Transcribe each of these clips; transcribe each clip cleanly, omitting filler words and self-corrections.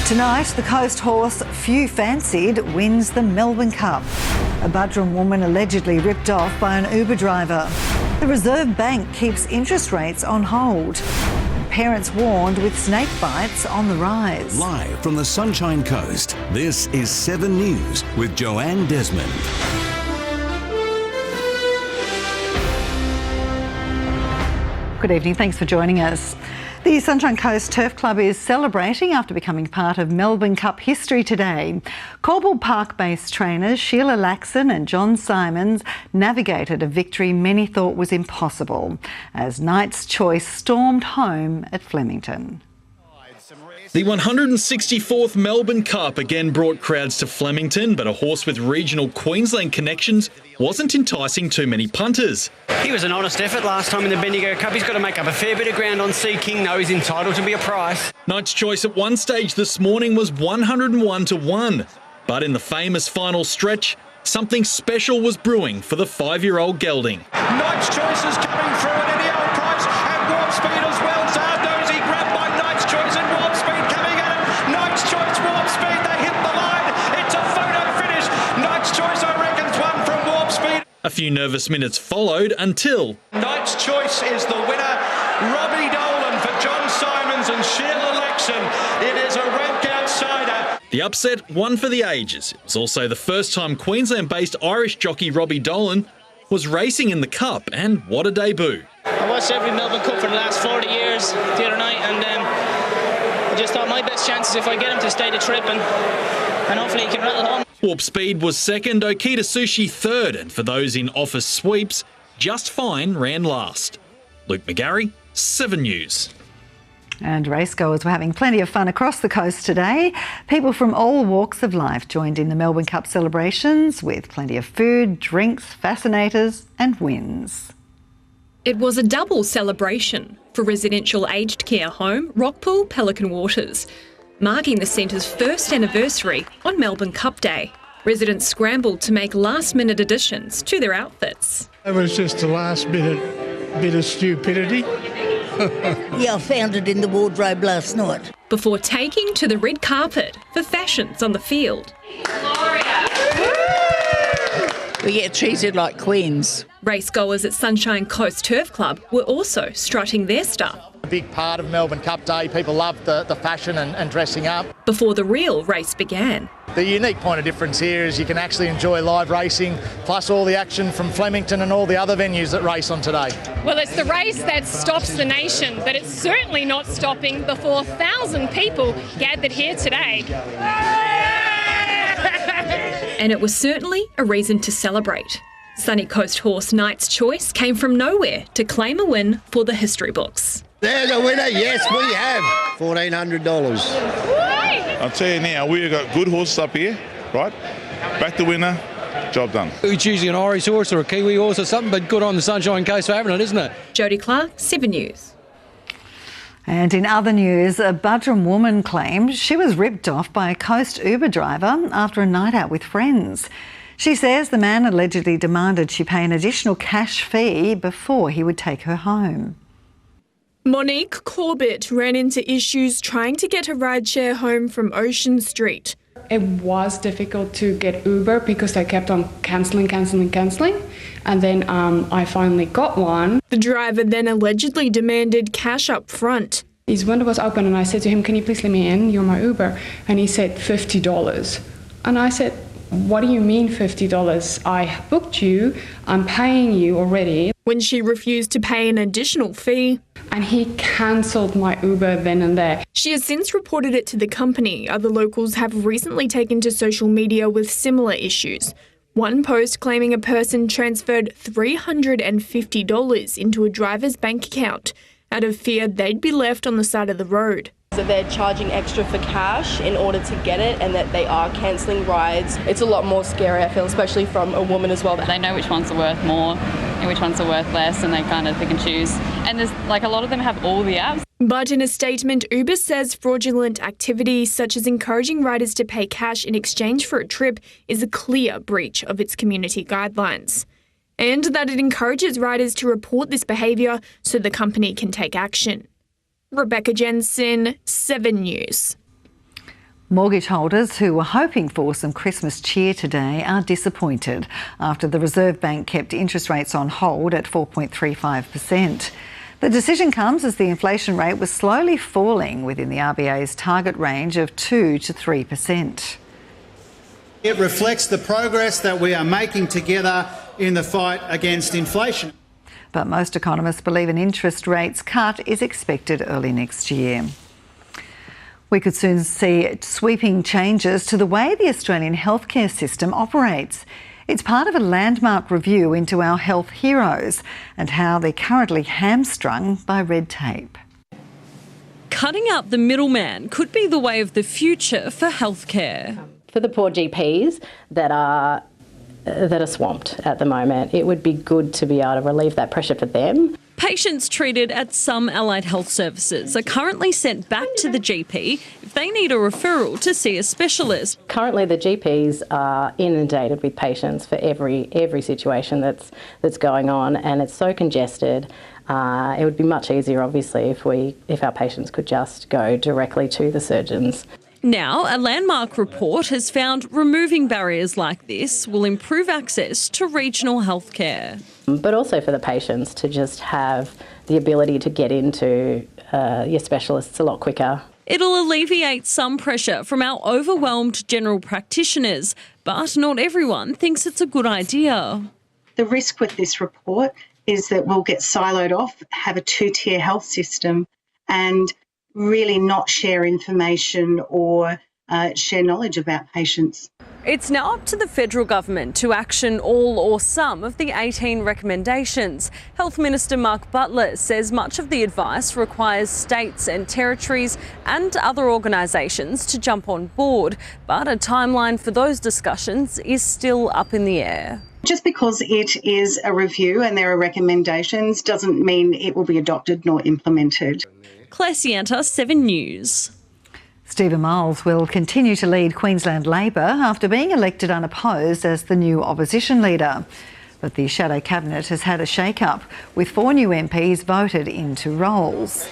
Tonight, the Coast horse few fancied wins the Melbourne Cup. A Budrum woman allegedly ripped off by an Uber driver. The Reserve Bank keeps interest rates on hold. Parents warned with snake bites on the rise. Live from the Sunshine Coast, this is 7 News with Joanne Desmond. Good evening, thanks for joining us. The Sunshine Coast Turf Club is celebrating after becoming part of Melbourne Cup history today. Corbel Park-based trainers Sheila Laxon and John Simons navigated a victory many thought was impossible as Knight's Choice stormed home at Flemington. The 164th Melbourne Cup again brought crowds to Flemington, but a horse with regional Queensland connections wasn't enticing too many punters. He was an honest effort last time in the Bendigo Cup. He's got to make up a fair bit of ground on Sea King, though. He's entitled to be a price. Knight's Choice at one stage this morning was 101-1, but in the famous final stretch, something special was brewing for the 5-year-old gelding. Knight's Choice is coming through at any old price, and Warp Speed as well. Zardozi grabbed by Knight's Choice and Warp Speed coming at him. Knight's Choice, Warp Speed, they hit the line. It's a photo finish. Knight's Choice, I reckon's one from Warp Speed. A few nervous minutes followed until Knight's Choice is the winner. Robbie Dolan for John Simons and Sheila Laxon. It is a rank outsider. the upset, one for the ages. It was also the first time Queensland-based Irish jockey Robbie Dolan was racing in the Cup, and what a debut. I watched every Melbourne Cup for the last 40 years the other night, and I just thought my best chance is if I get him to stay the trip and hopefully he can rattle home. Warp Speed was second, Okita Sushi third, and for those in office sweeps, Just Fine ran last. Luke McGarry, 7 News. And racegoers were having plenty of fun across the coast today. People from all walks of life joined in the Melbourne Cup celebrations with plenty of food, drinks, fascinators and wins. It was a double celebration for residential aged care home Rockpool Pelican Waters, marking the centre's first anniversary on Melbourne Cup Day. Residents scrambled to make last-minute additions to their outfits. It was just a last-minute bit of stupidity. Yeah, I found it in the wardrobe last night. Before taking to the red carpet for fashions on the field. We get treated like queens. Racegoers at Sunshine Coast Turf Club were also strutting their stuff. A big part of Melbourne Cup Day. People love the fashion and dressing up. Before the real race began. The unique point of difference here is you can actually enjoy live racing, plus all the action from Flemington and all the other venues that race on today. Well, it's the race that stops the nation, but it's certainly not stopping the 4,000 people gathered here today. And it was certainly a reason to celebrate. Sunny Coast horse Knight's Choice came from nowhere to claim a win for the history books. There's a winner, yes we have, $1,400. I'll tell you now, we've got good horses up here, right? Back the winner, job done. We're choosing an Irish horse or a Kiwi horse or something, but good on the Sunshine Coast for having it, isn't it? Jodie Clark, 7 News. And in other news, a Budrum woman claimed she was ripped off by a Coast Uber driver after a night out with friends. She says the man allegedly demanded she pay an additional cash fee before he would take her home. Monique Corbett ran into issues trying to get her rideshare home from Ocean Street. It was difficult to get Uber because they kept on cancelling. And then I finally got one. The driver then allegedly demanded cash up front. His window was open and I said to him, "Can you please let me in? You're my Uber." And he said $50. And I said, "What do you mean $50? I booked you, I'm paying you already." When she refused to pay an additional fee. And he cancelled my Uber then and there. She has since reported it to the company. Other locals have recently taken to social media with similar issues. One post claiming a person transferred $350 into a driver's bank account out of fear they'd be left on the side of the road. That they're charging extra for cash in order to get it and that they are cancelling rides. It's a lot more scary, I feel, especially from a woman as well. They know which ones are worth more and which ones are worth less, and they kind of pick and choose. And there's a lot of them have all the apps. But in a statement, Uber says fraudulent activity such as encouraging riders to pay cash in exchange for a trip is a clear breach of its community guidelines. And that it encourages riders to report this behaviour so the company can take action. Rebecca Jensen, 7 News. Mortgage holders who were hoping for some Christmas cheer today are disappointed after the Reserve Bank kept interest rates on hold at 4.35%. The decision comes as the inflation rate was slowly falling within the RBA's target range of 2 to 3%. It reflects the progress that we are making together in the fight against inflation. But most economists believe an interest rates cut is expected early next year. We could soon see sweeping changes to the way the Australian healthcare system operates. It's part of a landmark review into our health heroes and how they're currently hamstrung by red tape. Cutting out the middleman could be the way of the future for healthcare. For the poor GPs that are swamped at the moment, it would be good to be able to relieve that pressure for them. Patients treated at some allied health services are currently sent back to the GP if they need a referral to see a specialist. Currently, the GPs are inundated with patients for every situation that's going on, and it's so congested. It would be much easier, obviously, if our patients could just go directly to the surgeons. Now, a landmark report has found removing barriers like this will improve access to regional healthcare. But also for the patients to just have the ability to get into your specialists a lot quicker. It'll alleviate some pressure from our overwhelmed general practitioners, but not everyone thinks it's a good idea. The risk with this report is that we'll get siloed off, have a two-tier health system and really not share information or share knowledge about patients. It's now up to the federal government to action all or some of the 18 recommendations. Health Minister Mark Butler says much of the advice requires states and territories and other organisations to jump on board, but a timeline for those discussions is still up in the air. Just because it is a review and there are recommendations doesn't mean it will be adopted nor implemented. Claire Sienta, 7 News. Stephen Miles will continue to lead Queensland Labor after being elected unopposed as the new opposition leader. But the shadow cabinet has had a shake-up, with 4 new MPs voted into roles.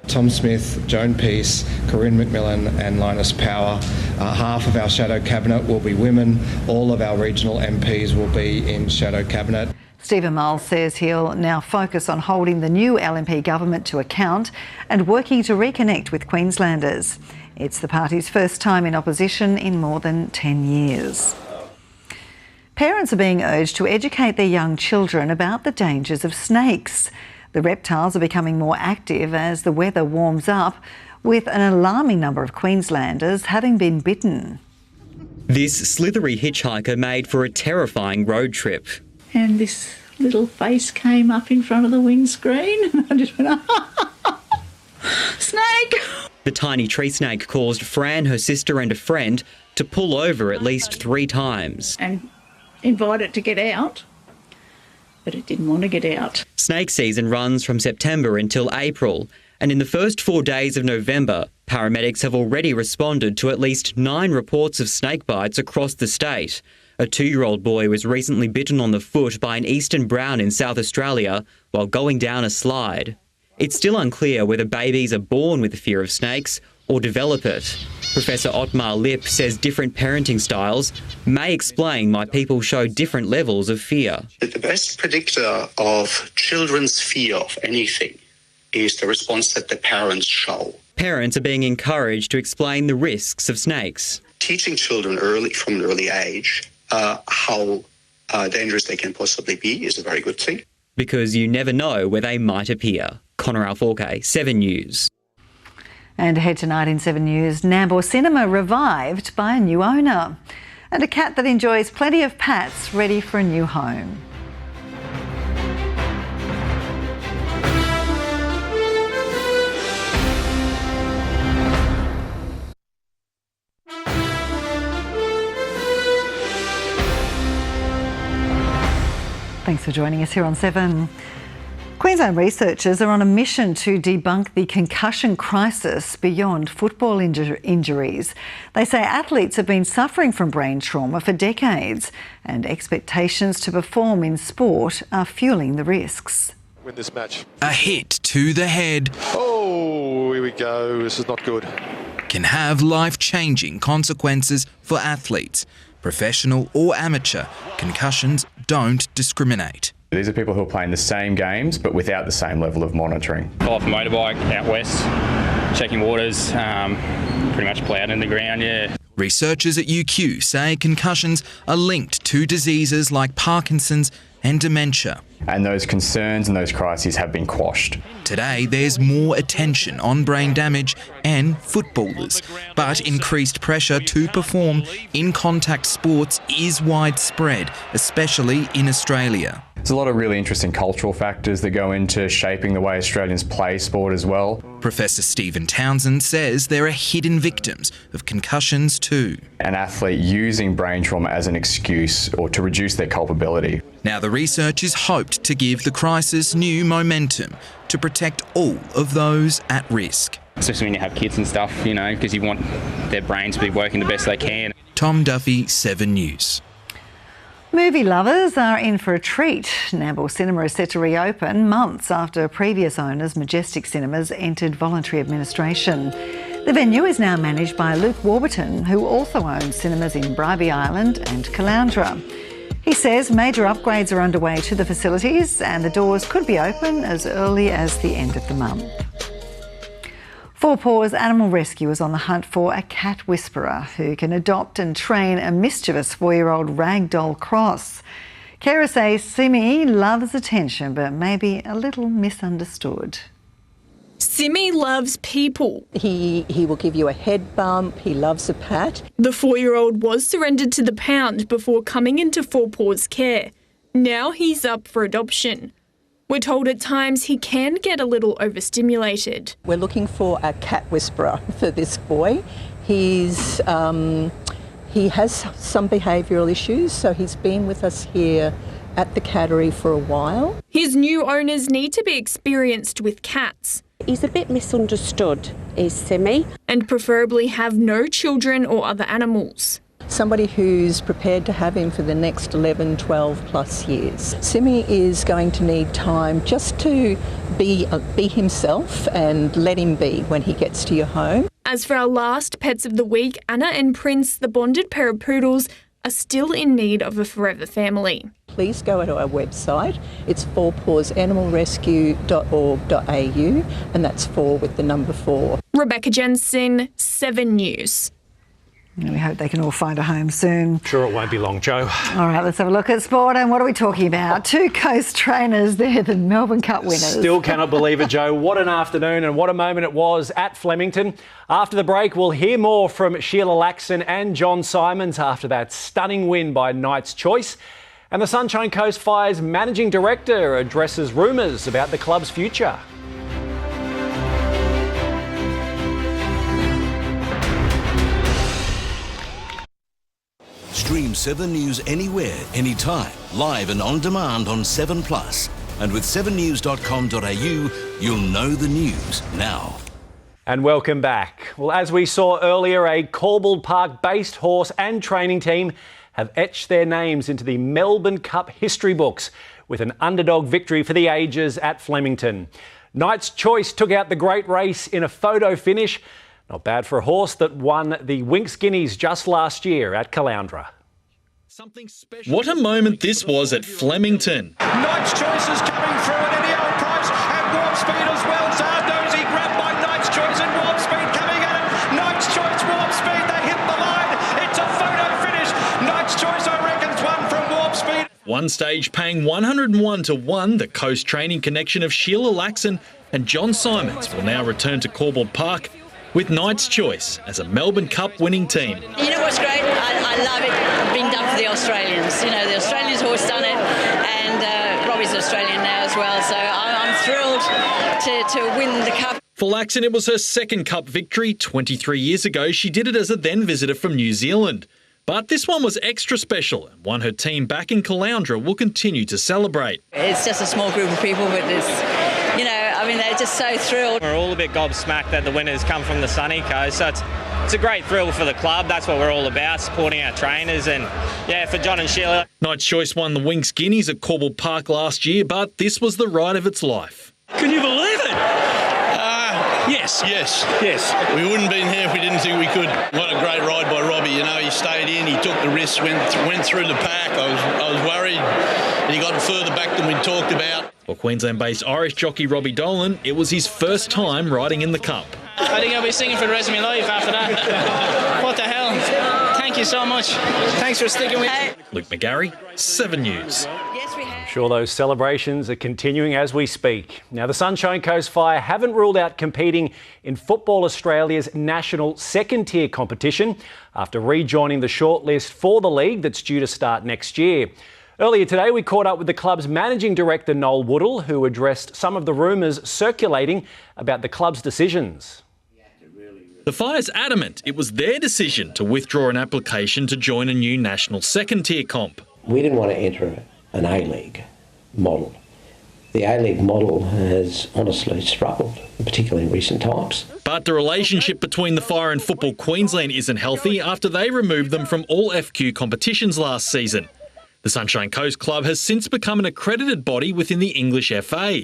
Tom Smith, Joan Pearce, Corinne McMillan and Linus Power. Half of our shadow cabinet will be women. All of our regional MPs will be in shadow cabinet. Stephen Miles says he'll now focus on holding the new LNP government to account and working to reconnect with Queenslanders. It's the party's first time in opposition in more than 10 years. Parents are being urged to educate their young children about the dangers of snakes. The reptiles are becoming more active as the weather warms up, with an alarming number of Queenslanders having been bitten. This slithery hitchhiker made for a terrifying road trip. And this little face came up in front of the windscreen and I just went, snake! The tiny tree snake caused Fran, her sister and a friend to pull over at least 3 times. And invite it to get out, but it didn't want to get out. Snake season runs from September until April, and in the first 4 days of November, paramedics have already responded to at least 9 reports of snake bites across the state. A 2-year-old boy was recently bitten on the foot by an eastern brown in South Australia while going down a slide. It's still unclear whether babies are born with a fear of snakes or develop it. Professor Otmar Lipp says different parenting styles may explain why people show different levels of fear. The best predictor of children's fear of anything is the response that the parents show. Parents are being encouraged to explain the risks of snakes. Teaching children from an early age how dangerous they can possibly be is a very good thing. Because you never know where they might appear. Connor Alforque, 7 News. And ahead tonight in 7 News, Nambour Cinema revived by a new owner. And a cat that enjoys plenty of pats ready for a new home. Thanks for joining us here on 7. Queensland researchers are on a mission to debunk the concussion crisis beyond football injuries. They say athletes have been suffering from brain trauma for decades, and expectations to perform in sport are fueling the risks. Win this match. A hit to the head. Oh, here we go. This is not good. can have life-changing consequences for athletes. Professional or amateur, concussions don't discriminate. These are people who are playing the same games but without the same level of monitoring. Fell off a motorbike out west, checking waters, pretty much plowed in the ground, yeah. Researchers at UQ say concussions are linked to diseases like Parkinson's and dementia. And those concerns and those crises have been quashed. Today, there's more attention on brain damage and footballers, but increased pressure to perform in contact sports is widespread, especially in Australia. There's a lot of really interesting cultural factors that go into shaping the way Australians play sport as well. Professor Stephen Townsend says there are hidden victims of concussions too. An athlete using brain trauma as an excuse or to reduce their culpability. Now the research is hoped to give the crisis new momentum to protect all of those at risk. Especially when you have kids and stuff, you know, because you want their brains to be working the best they can. Tom Duffy, 7 News. Movie lovers are in for a treat. Nambour Cinema is set to reopen months after previous owners, Majestic Cinemas, entered voluntary administration. The venue is now managed by Luke Warburton, who also owns cinemas in Bribie Island and Caloundra. He says major upgrades are underway to the facilities and the doors could be open as early as the end of the month. Four Paws Animal Rescue is on the hunt for a cat whisperer who can adopt and train a mischievous 4-year-old ragdoll cross. Carers say Simi loves attention but may be a little misunderstood. Simi loves people. He will give you a head bump. He loves a pat. The 4-year-old was surrendered to the pound before coming into Four Paws care. Now he's up for adoption. We're told at times he can get a little overstimulated. We're looking for a cat whisperer for this boy. He has some behavioural issues, so he's been with us here at the cattery for a while. His new owners need to be experienced with cats. He's a bit misunderstood, is Simi. And preferably have no children or other animals. Somebody who's prepared to have him for the next 11, 12 plus years. Simi is going to need time just to be himself and let him be when he gets to your home. As for our last pets of the week, Anna and Prince, the bonded pair of poodles, are still in need of a forever family. Please go to our website. It's fourpawsanimalrescue.org.au and that's 4 with the number 4. Rebecca Jensen, 7 News. We hope they can all find a home soon. Sure, it won't be long, Joe. All right, let's have a look at sport. And what are we talking about? 2 Coast trainers, they're the Melbourne Cup winners. Still cannot believe it, Joe. What an afternoon and what a moment it was at Flemington. After the break, we'll hear more from Sheila Laxon and John Simons after that stunning win by Knight's Choice. And the Sunshine Coast Fire's managing director addresses rumours about the club's future. Stream 7 News anywhere, anytime, live and on demand on 7plus. And with 7news.com.au, you'll know the news now. And welcome back. Well, as we saw earlier, a Corbald Park-based horse and training team have etched their names into the Melbourne Cup history books with an underdog victory for the ages at Flemington. Knight's Choice took out the great race in a photo finish. Not bad for a horse that won the Winx Guineas just last year at Caloundra. What a moment this was at Flemington. Knight's Choice is coming through at any old price, and Warp Speed as well. Zardozy grabbed by Knight's Choice and Warp Speed coming at it. Knight's Choice, Warp Speed, they hit the line. It's a photo finish. Knight's Choice, I reckon's one from Warp Speed. One stage paying 101-1, the Coast training connection of Sheila Laxon and John Simons will now return to Corbald Park with Knight's Choice as a Melbourne Cup winning team. You know what's great? I love it being done for the Australians. You know, the Australians have always done it, and Robbie's Australian now as well, so I'm thrilled to win the Cup. For Laxon, it was her second Cup victory. 23 years ago, she did it as a then visitor from New Zealand. But this one was extra special, and one her team back in Caloundra will continue to celebrate. It's just a small group of people, but it's, you know, I mean, they're just so thrilled. We're all a bit gobsmacked that the winners come from the sunny coast, so it's a great thrill for the club. That's what we're all about, supporting our trainers, and yeah, for John and Sheila. Knight's Choice won the Winx Guineas at Corbald Park last year, but this was the ride of its life. Can you believe it? Yes. We wouldn't have been here if we didn't think we could. What a great ride by Robbie. You know, he stayed in, he took the risks, went through the pack. I was worried, and he got further back than we talked about. For Queensland-based Irish jockey Robbie Dolan, it was his first time riding in the Cup. I think I'll be singing for the rest of my life after that. What the hell? Thank you so much. Thanks for sticking with me. Luke McGarry, 7 News. I'm sure those celebrations are continuing as we speak. Now, the Sunshine Coast Fire haven't ruled out competing in Football Australia's national second-tier competition after rejoining the shortlist for the league that's due to start next year. Earlier today, we caught up with the club's managing director, Noel Woodall, who addressed some of the rumours circulating about the club's decisions. The Fire's adamant it was their decision to withdraw an application to join a new national second-tier comp. We didn't want to enter an A-League model. The A-League model has honestly struggled, particularly in recent times. But the relationship between the Fire and Football Queensland isn't healthy after they removed them from all FQ competitions last season. The Sunshine Coast Club has since become an accredited body within the English FA,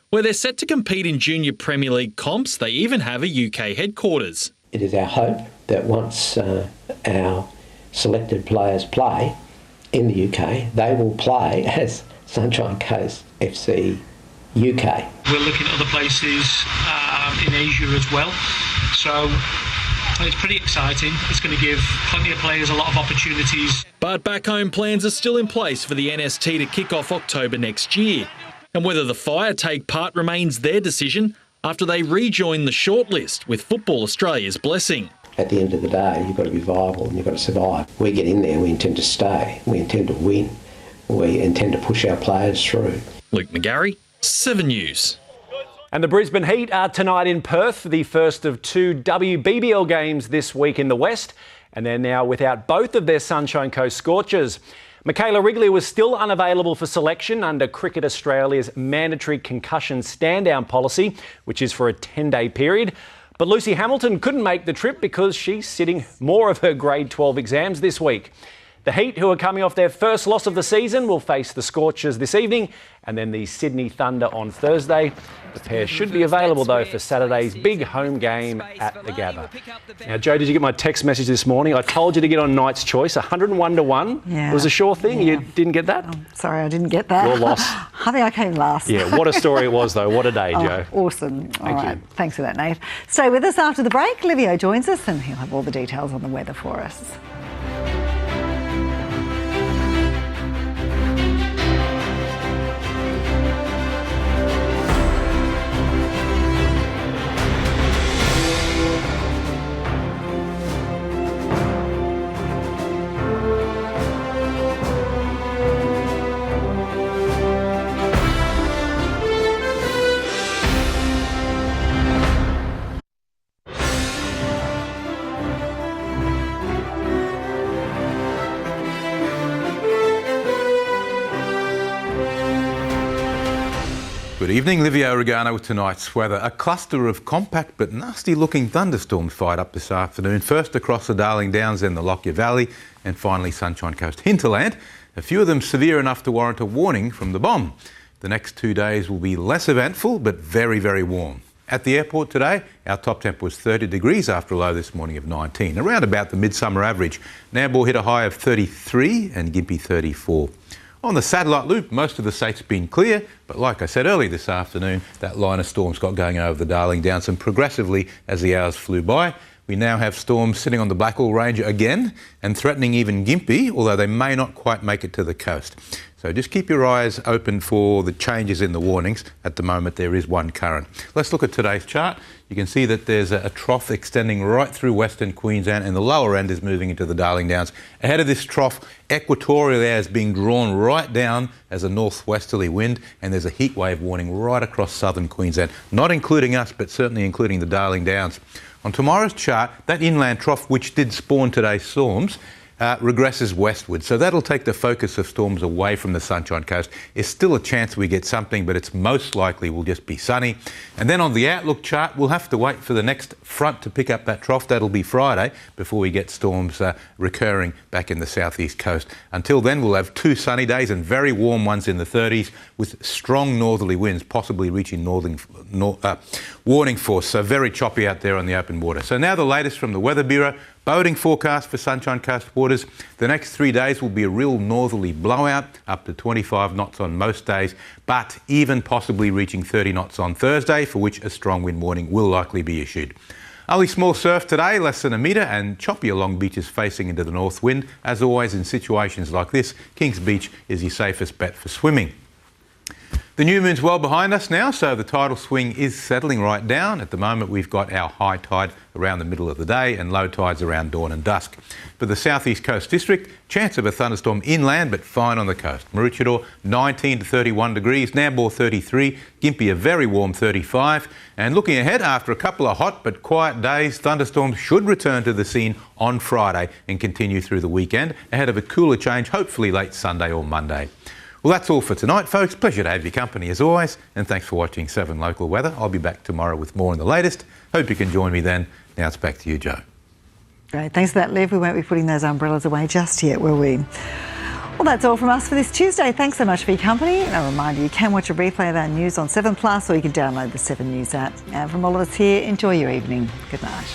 where they're set to compete in junior Premier League comps. They even have a UK headquarters. It is our hope that once our selected players play in the UK, they will play as Sunshine Coast FC UK. We're looking at other places in Asia as well, so it's pretty exciting. It's going to give plenty of players a lot of opportunities. But back home plans are still in place for the NST to kick off October next year. And whether the Fire take part remains their decision after they rejoin the shortlist with Football Australia's blessing. At the end of the day, you've got to be viable and you've got to survive. We get in there, we intend to stay, we intend to win, we intend to push our players through. Luke McGarry, 7 News. And the Brisbane Heat are tonight in Perth for the first of 2 WBBL games this week in the West, and they're now without both of their Sunshine Coast Scorchers. Michaela Wrigley was still unavailable for selection under Cricket Australia's mandatory concussion stand-down policy, which is for a 10-day period. But Lucy Hamilton couldn't make the trip because she's sitting more of her grade 12 exams this week. The Heat, who are coming off their first loss of the season, will face the Scorchers this evening and then the Sydney Thunder on Thursday. The pair should be available, though, for Saturday's big home game at the Gabba. Now, Jo, did you get my text message this morning? I told you to get on Knight's Choice, 101 to 1. Yeah. It was a sure thing. Yeah. You didn't get that? Sorry, I didn't get that. Your loss. I think I came last. Yeah, what a story it was, though. What a day, Jo. Awesome. Thank you. Thanks for that, Nate. Stay with us after the break. Livio joins us and he'll have all the details on the weather for us. Good evening, Livio Regano with tonight's weather. A cluster of compact but nasty-looking thunderstorms fired up this afternoon. First across the Darling Downs, then the Lockyer Valley, and finally Sunshine Coast hinterland. A few of them severe enough to warrant a warning from the bomb. The next 2 days will be less eventful but very, very warm. At the airport today, our top temp was 30 degrees after a low this morning of 19, around about the midsummer average. Nambour hit a high of 33 and Gympie 34. On the satellite loop, most of the state's been clear, but like I said earlier this afternoon, that line of storms got going over the Darling Downs, and progressively as the hours flew by, we now have storms sitting on the Blackall Range again and threatening even Gympie, although they may not quite make it to the coast. So just keep your eyes open for the changes in the warnings. At the moment, there is one current. Let's look at today's chart. You can see that there's a trough extending right through Western Queensland, and the lower end is moving into the Darling Downs. Ahead of this trough, equatorial air is being drawn right down as a northwesterly wind, and there's a heat wave warning right across southern Queensland, not including us, but certainly including the Darling Downs. On tomorrow's chart, that inland trough, which did spawn today's storms, regresses westward. So that'll take the focus of storms away from the Sunshine Coast. There's still a chance we get something, but it's most likely will just be sunny. And then on the outlook chart, we'll have to wait for the next front to pick up that trough. That'll be Friday before we get storms recurring back in the southeast coast. Until then, we'll have 2 sunny days and very warm ones in the 30s with strong northerly winds, possibly reaching warning force. So very choppy out there on the open water. So now the latest from the Weather Bureau. Boating forecast for Sunshine Coast waters. The next 3 days will be a real northerly blowout, up to 25 knots on most days, but even possibly reaching 30 knots on Thursday, for which a strong wind warning will likely be issued. Only small surf today, less than a metre, and choppy along beaches facing into the north wind. As always, in situations like this, Kings Beach is your safest bet for swimming. The new moon's well behind us now, so the tidal swing is settling right down. At the moment, we've got our high tide around the middle of the day and low tides around dawn and dusk. For the southeast coast district, chance of a thunderstorm inland, but fine on the coast. Maroochydore, 19 to 31 degrees. Nambour, 33. Gympie, a very warm 35. And looking ahead, after a couple of hot but quiet days, thunderstorms should return to the scene on Friday and continue through the weekend, ahead of a cooler change, hopefully late Sunday or Monday. Well, that's all for tonight, folks. Pleasure to have your company as always, and thanks for watching 7 Local Weather. I'll be back tomorrow with more on the latest. Hope you can join me then. Now it's back to you, Jo. Great. Thanks for that, Liv. We won't be putting those umbrellas away just yet, will we? Well, that's all from us for this Tuesday. Thanks so much for your company. And a reminder, you can watch a replay of our news on 7 Plus, or you can download the 7 News app. And from all of us here, enjoy your evening. Good night.